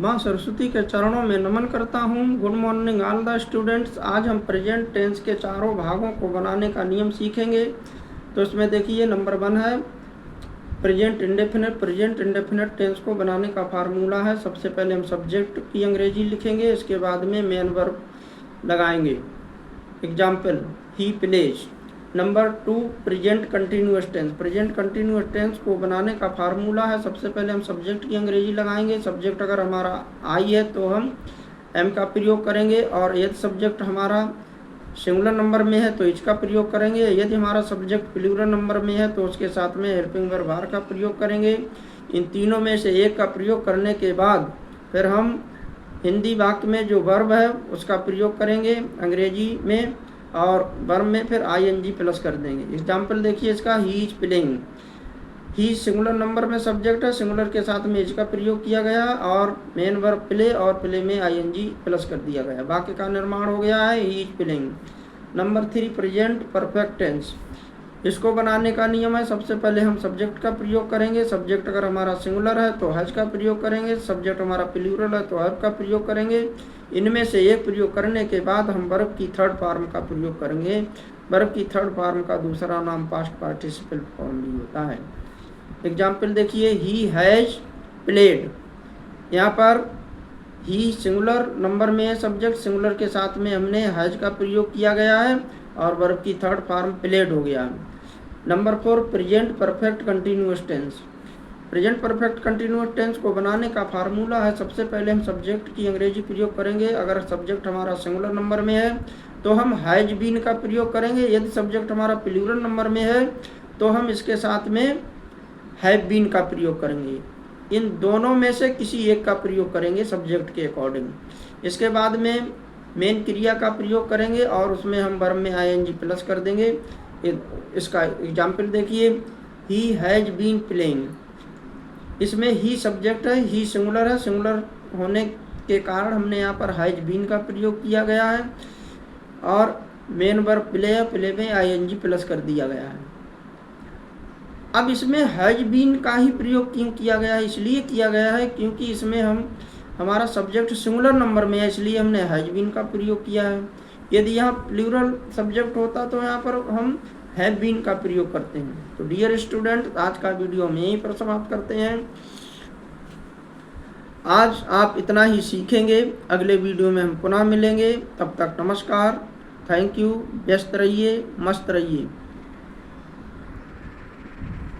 माँ सरस्वती के चरणों में नमन करता हूँ। Good morning all the students. आज हम प्रेजेंट टेंस के चारों भागों को बनाने का नियम सीखेंगे। तो इसमें देखिए नंबर 1 है present indefinite. Present indefinite tense को बनाने का फार्मूला है, सबसे पहले हम सब्जेक्ट की अंग्रेजी लिखेंगे, इसके बाद में मेन वर्ब लगाएंगे। Example, he plays. Number 2 present continuous tense. Present continuous tense को बनाने का फार्मूला है, सबसे पहले हम सब्जेक्ट की अंग्रेजी लगाएंगे। सब्जेक्ट अगर हमारा आई है तो हम एम का प्रयोग करेंगे, और यदि सब्जेक्ट हमारा सिंगुलर नंबर में है तो इज का प्रयोग करेंगे। यदि हमारा सब्जेक्ट प्लूरल नंबर में है तो उसके साथ में हेल्पिंग वर्ब आर का प्रयोग करेंगे। इन तीनों में से एक का प्रयोग करने के बाद फिर हम हिंदी वाक्य में जो वर्ब है उसका प्रयोग करेंगे अंग्रेजी में, और वर्ब में फिर आईएनजी प्लस कर देंगे। एग्जाम्पल देखिए इसका, he is playing. He singular number में सब्जेक्ट है, सिंगुलर के साथ में इज का प्रयोग किया गया, और मेन वर्ब प्ले, और प्ले में आईएनजी प्लस कर दिया गया। वाक्य का निर्माण हो गया है, he is playing. Number 3 present perfect tense. इसको बनाने का नियम है, सबसे पहले हम सब्जेक्ट का प्रयोग करेंगे। सब्जेक्ट अगर हमारा सिंगुलर है तो हैज का प्रयोग करेंगे, सब्जेक्ट हमारा प्लूरल है तो हैव का प्रयोग करेंगे। इनमें से एक प्रयोग करने के बाद हम वर्ब की थर्ड फॉर्म का प्रयोग करेंगे। वर्ब की थर्ड फॉर्म का दूसरा नाम पास्ट पार्टिसिपल फॉर्म भी होता है। एग्जाम्पल देखिए, ही हैज प्लेड। यहाँ पर ही सिंगुलर नंबर में है सब्जेक्ट, सिंगुलर के साथ में हमने हैज का प्रयोग किया गया है, और वर्ब की थर्ड फॉर्म प्लेड हो गया है। Number 4 present perfect continuous tense. Present perfect continuous tense को बनाने का फार्मूला है, सबसे पहले हम सब्जेक्ट की अंग्रेजी प्रयोग करेंगे। अगर सब्जेक्ट हमारा सिंगुलर नंबर में है तो हम हैज बीन का प्रयोग करेंगे। यदि सब्जेक्ट हमारा प्लूरल नंबर में है तो हम इसके साथ में हैव बीन का प्रयोग करेंगे। इन दोनों में से किसी एक का प्रयोग करेंगे सब्जेक्ट के अकॉर्डिंग। इसके बाद में मेन क्रिया का प्रयोग करेंगे, और उसमें हम वर्ब में आईएनजी प्लस कर देंगे। इसका एग्जाम्पल देखिए, ही हैज बीन प्लेइंग। इसमें ही सब्जेक्ट है, ही सिंगुलर है, सिंगुलर होने के कारण हमने यहाँ पर हैज बीन का प्रयोग किया गया है, और मेन वर्ब प्ले है, प्ले में आईएनजी प्लस कर दिया गया है। अब इसमें हैज बीन का ही प्रयोग क्यों किया गया है? इसलिए किया गया है क्योंकि इसमें हमारा सब्जेक्ट सिंगुलर नंबर में है, इसलिए हमने हैज बीन का प्रयोग किया है। यदि यहाँ प्लूरल सब्जेक्ट होता तो यहाँ पर हम हैव बीन का प्रयोग करते हैं। तो डियर स्टूडेंट, आज का वीडियो हम यहीं पर समाप्त करते हैं। आज आप इतना ही सीखेंगे, अगले वीडियो में हम पुनः मिलेंगे। तब तक नमस्कार, थैंक यू, व्यस्त रहिए, मस्त रहिए।